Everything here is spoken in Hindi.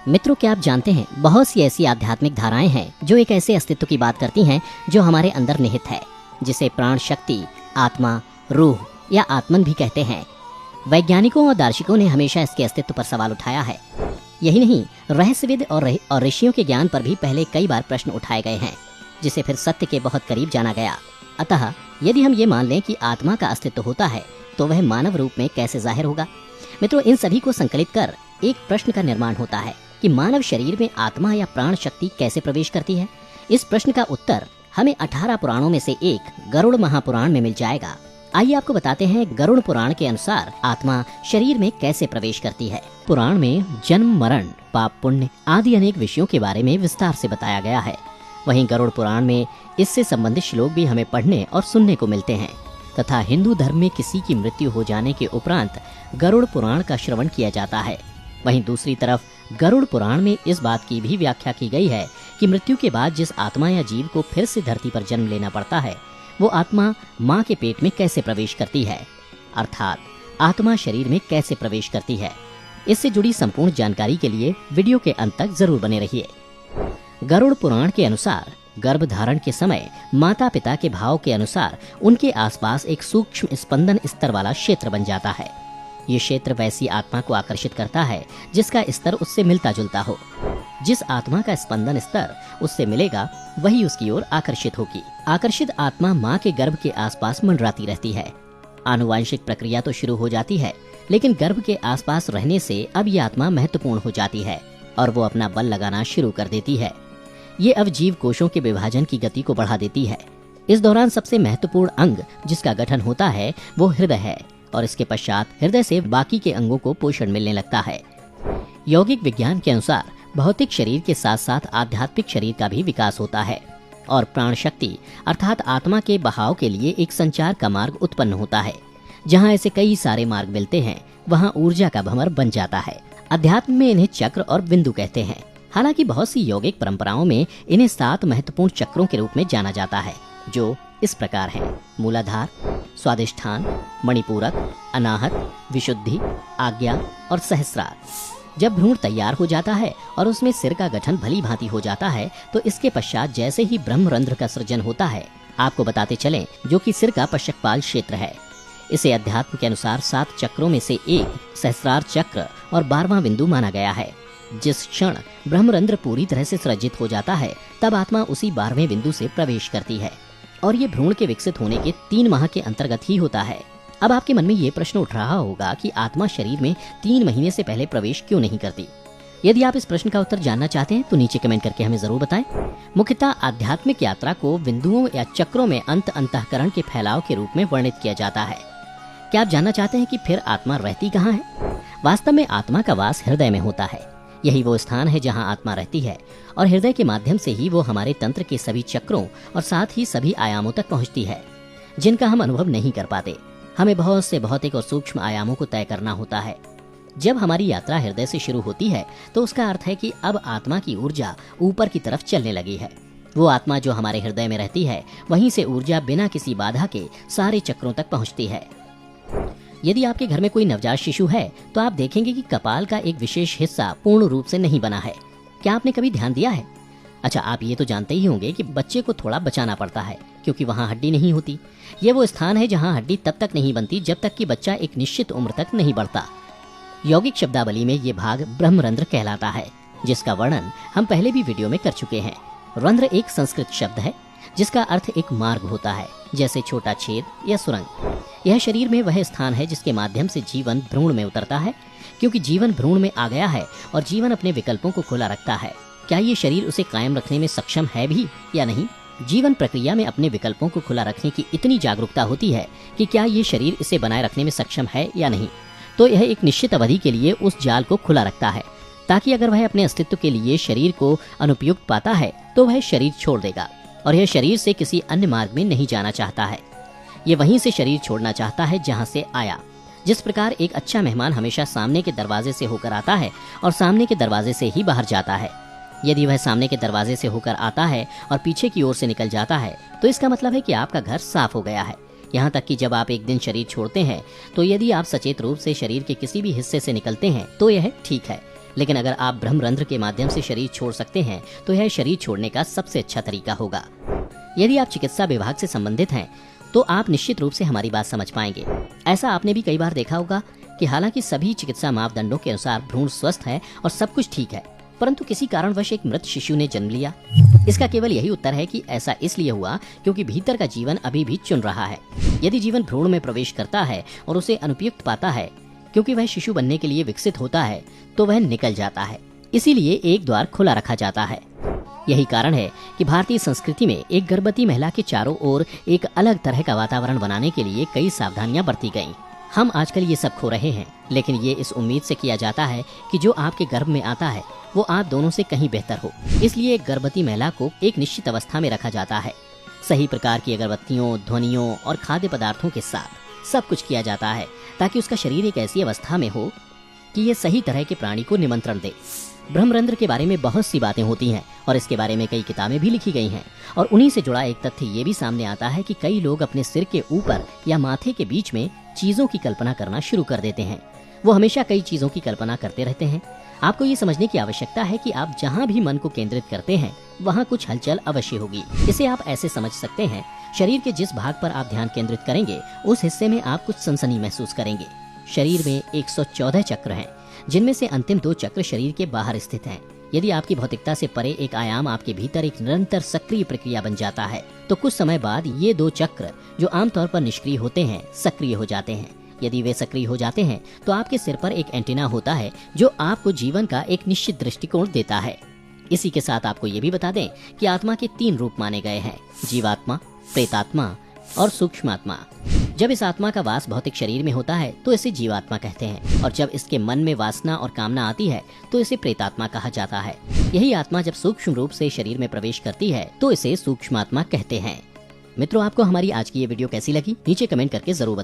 मित्रों, क्या आप जानते हैं बहुत सी ऐसी आध्यात्मिक धाराएं हैं जो एक ऐसे अस्तित्व की बात करती हैं जो हमारे अंदर निहित है, जिसे प्राण शक्ति, आत्मा, रूह या आत्मन भी कहते हैं। वैज्ञानिकों और दार्शनिकों ने हमेशा इसके अस्तित्व पर सवाल उठाया है। यही नहीं, रहस्यविद और ऋषियों के ज्ञान पर भी पहले कई बार प्रश्न उठाए गए हैं, जिसे फिर सत्य के बहुत करीब जाना गया। अतः यदि हम ये मान लें कि आत्मा का अस्तित्व होता है तो वह मानव रूप में कैसे जाहिर होगा। मित्रों, इन सभी को संकलित कर एक प्रश्न का निर्माण होता है कि मानव शरीर में आत्मा या प्राण शक्ति कैसे प्रवेश करती है। इस प्रश्न का उत्तर हमें 18 पुराणों में से एक गरुड़ महापुराण में मिल जाएगा। आइए आपको बताते हैं गरुड़ पुराण के अनुसार आत्मा शरीर में कैसे प्रवेश करती है। पुराण में जन्म, मरण, पाप पुण्य आदि अनेक विषयों के बारे में विस्तार से बताया गया है। वहीं गरुड़ पुराण में इससे संबंधित श्लोक भी हमें पढ़ने और सुनने को मिलते हैं तथा हिंदू धर्म में किसी की मृत्यु हो जाने के उपरांत गरुड़ पुराण का श्रवण किया जाता है। वहीं दूसरी तरफ गरुड़ पुराण में इस बात की भी व्याख्या की गई है कि मृत्यु के बाद जिस आत्मा या जीव को फिर से धरती पर जन्म लेना पड़ता है, वो आत्मा माँ के पेट में कैसे प्रवेश करती है, अर्थात आत्मा शरीर में कैसे प्रवेश करती है। इससे जुड़ी संपूर्ण जानकारी के लिए वीडियो के अंत तक जरूर बने रहिए। गरुड़ पुराण के अनुसार गर्भ धारण के समय माता पिता के भाव के अनुसार उनके आसपास एक सूक्ष्म स्पंदन स्तर वाला क्षेत्र बन जाता है। ये क्षेत्र वैसी आत्मा को आकर्षित करता है जिसका स्तर उससे मिलता जुलता हो। जिस आत्मा का स्पंदन स्तर उससे मिलेगा वही उसकी ओर आकर्षित होगी। आकर्षित आत्मा माँ के गर्भ के आसपास मंडराती रहती है। आनुवांशिक प्रक्रिया तो शुरू हो जाती है, लेकिन गर्भ के आसपास रहने से अब ये आत्मा महत्वपूर्ण हो जाती है और वो अपना बल लगाना शुरू कर देती है। ये अब जीव कोशों के विभाजन की गति को बढ़ा देती है। इस दौरान सबसे महत्वपूर्ण अंग जिसका गठन होता है वो हृदय है और इसके पश्चात हृदय से बाकी के अंगों को पोषण मिलने लगता है। यौगिक विज्ञान के अनुसार भौतिक शरीर के साथ साथ आध्यात्मिक शरीर का भी विकास होता है और प्राण शक्ति अर्थात आत्मा के बहाव के लिए एक संचार का मार्ग उत्पन्न होता है। जहाँ ऐसे कई सारे मार्ग मिलते हैं वहाँ ऊर्जा का भंवर बन जाता है। अध्यात्म में इन्हें चक्र और बिंदु कहते हैं। हालांकि बहुत सी यौगिक परंपराओं में इन्हें 7 महत्वपूर्ण चक्रों के रूप में जाना जाता है, जो इस प्रकार हैं: मूलाधार, स्वादिष्ठान, मणिपूरक, अनाहत, विशुद्धि, आज्ञा और सहस्रार। जब भ्रूण तैयार हो जाता है और उसमें सिर का गठन भली भांति हो जाता है तो इसके पश्चात जैसे ही ब्रह्मरंध्र का सृजन होता है, आपको बताते चलें, जो कि सिर का पश्चकपाल क्षेत्र है। इसे अध्यात्म के अनुसार 7 चक्रों में से एक सहस्रार चक्र और 12वां बिंदु माना गया है। जिस क्षण ब्रह्मरंध्र पूरी तरह से सृजित हो जाता है तब आत्मा उसी 12वें बिंदु से प्रवेश करती है और ये भ्रूण के विकसित होने के 3 माह के अंतर्गत ही होता है। अब आपके मन में ये प्रश्न उठ रहा होगा कि आत्मा शरीर में 3 महीने से पहले प्रवेश क्यों नहीं करती। यदि आप इस प्रश्न का उत्तर जानना चाहते हैं तो नीचे कमेंट करके हमें जरूर बताएं। मुख्यतः आध्यात्मिक यात्रा को बिंदुओं या चक्रों में अंतःकरण के फैलाव के रूप में वर्णित किया जाता है। क्या आप जानना चाहते हैं कि फिर आत्मा रहती कहाँ है? वास्तव में आत्मा का वास हृदय में होता है। यही वो स्थान है जहाँ आत्मा रहती है और हृदय के माध्यम से ही वो हमारे तंत्र के सभी चक्रों और साथ ही सभी आयामों तक पहुँचती है, जिनका हम अनुभव नहीं कर पाते। हमें बहुत से भौतिक और सूक्ष्म आयामों को तय करना होता है। जब हमारी यात्रा हृदय से शुरू होती है तो उसका अर्थ है कि अब आत्मा की ऊर्जा ऊपर की तरफ चलने लगी है। वो आत्मा जो हमारे हृदय में रहती है, वहीं से ऊर्जा बिना किसी बाधा के सारे चक्रों तक पहुँचती है। यदि आपके घर में कोई नवजात शिशु है तो आप देखेंगे कि कपाल का एक विशेष हिस्सा पूर्ण रूप से नहीं बना है। क्या आपने कभी ध्यान दिया है? अच्छा, आप ये तो जानते ही होंगे कि बच्चे को थोड़ा बचाना पड़ता है क्योंकि वहाँ हड्डी नहीं होती। ये वो स्थान है जहाँ हड्डी तब तक नहीं बनती जब तक कि बच्चा एक निश्चित उम्र तक नहीं बढ़ता। यौगिक शब्दावली में ये भाग ब्रह्मरंध्र कहलाता है, जिसका वर्णन हम पहले भी वीडियो में कर चुके हैं। रंध्र एक संस्कृत शब्द है जिसका अर्थ एक मार्ग होता है, जैसे छोटा छेद या सुरंग। यह शरीर में वह स्थान है जिसके माध्यम से जीवन भ्रूण में उतरता है। क्योंकि जीवन भ्रूण में आ गया है और जीवन अपने विकल्पों को खुला रखता है, क्या ये शरीर उसे कायम रखने में सक्षम है भी या नहीं? जीवन प्रक्रिया में अपने विकल्पों को खुला रखने की इतनी जागरूकता होती है कि क्या ये शरीर इसे बनाए रखने में सक्षम है या नहीं। तो यह एक निश्चित अवधि के लिए उस जाल को खुला रखता है ताकि अगर वह अपने अस्तित्व के लिए शरीर को अनुपयुक्त पाता है तो वह शरीर छोड़ देगा और यह शरीर से किसी अन्य मार्ग में नहीं जाना चाहता है। ये वहीं से शरीर छोड़ना चाहता है जहाँ से आया। जिस प्रकार एक अच्छा मेहमान हमेशा सामने के दरवाजे से होकर आता है और सामने के दरवाजे से ही बाहर जाता है। यदि वह सामने के दरवाजे से होकर आता है और पीछे की ओर से निकल जाता है तो इसका मतलब है कि आपका घर साफ हो गया है। यहाँ तक कि जब आप एक दिन शरीर छोड़ते हैं तो यदि आप सचेत रूप से शरीर के किसी भी हिस्से से निकलते हैं तो यह ठीक है, लेकिन अगर आप ब्रह्मरंध्र के माध्यम से शरीर छोड़ सकते हैं तो यह शरीर छोड़ने का सबसे अच्छा तरीका होगा। यदि आप चिकित्सा विभाग से संबंधित हैं तो आप निश्चित रूप से हमारी बात समझ पाएंगे। ऐसा आपने भी कई बार देखा होगा कि हालांकि सभी चिकित्सा मापदंडों के अनुसार भ्रूण स्वस्थ है और सब कुछ ठीक है, परंतु किसी कारणवश एक मृत शिशु ने जन्म लिया। इसका केवल यही उत्तर है कि ऐसा इसलिए हुआ क्योंकि भीतर का जीवन अभी भी चुन रहा है। यदि जीवन भ्रूण में प्रवेश करता है और उसे अनुपयुक्त पाता है, क्योंकि वह शिशु बनने के लिए विकसित होता है, तो वह निकल जाता है। इसीलिए एक द्वार खुला रखा जाता है। यही कारण है कि भारतीय संस्कृति में एक गर्भवती महिला के चारों ओर एक अलग तरह का वातावरण बनाने के लिए कई सावधानियां बरती गईं। हम आजकल ये सब खो रहे हैं, लेकिन ये इस उम्मीद से किया जाता है कि जो आपके गर्भ में आता है वो आप दोनों से कहीं बेहतर हो। इसलिए एक गर्भवती महिला को एक निश्चित अवस्था में रखा जाता है। सही प्रकार की अगरबत्तियों, ध्वनियों और खाद्य पदार्थों के साथ सब कुछ किया जाता है ताकि उसका शरीर एक ऐसी अवस्था में हो कि ये सही तरह के प्राणी को निमंत्रण दे। ब्रह्मरंध्र के बारे में बहुत सी बातें होती हैं और इसके बारे में कई किताबें भी लिखी गई हैं, और उन्हीं से जुड़ा एक तथ्य ये भी सामने आता है कि कई लोग अपने सिर के ऊपर या माथे के बीच में चीजों की कल्पना करना शुरू कर देते हैं। वो हमेशा कई चीजों की कल्पना करते रहते हैं। आपको ये समझने की आवश्यकता है कि आप जहाँ भी मन को केंद्रित करते हैं वहाँ कुछ हलचल अवश्य होगी। इसे आप ऐसे समझ सकते हैं, शरीर के जिस भाग पर आप ध्यान केंद्रित करेंगे उस हिस्से में आप कुछ सनसनी महसूस करेंगे। शरीर में 114 चक्र हैं, जिनमें से अंतिम 2 चक्र शरीर के बाहर स्थित हैं। यदि आपकी भौतिकता से परे एक आयाम आपके भीतर एक निरंतर सक्रिय प्रक्रिया बन जाता है, तो कुछ समय बाद ये 2 चक्र जो आमतौर पर निष्क्रिय होते हैं सक्रिय हो जाते हैं। यदि वे सक्रिय हो जाते हैं तो आपके सिर पर एक एंटीना होता है जो आपको जीवन का एक निश्चित दृष्टिकोण देता है। इसी के साथ आपको ये भी बता दें कि आत्मा के 3 रूप माने गए हैं, जीवात्मा, प्रेतात्मा और सूक्ष्मात्मा। जब इस आत्मा का वास भौतिक शरीर में होता है तो इसे जीवात्मा कहते हैं, और जब इसके मन में वासना और कामना आती है तो इसे प्रेतात्मा कहा जाता है। यही आत्मा जब सूक्ष्म रूप से शरीर में प्रवेश करती है तो इसे सूक्ष्मात्मा कहते हैं। मित्रों, आपको हमारी आज की ये वीडियो कैसी लगी नीचे कमेंट करके जरूर बताएं।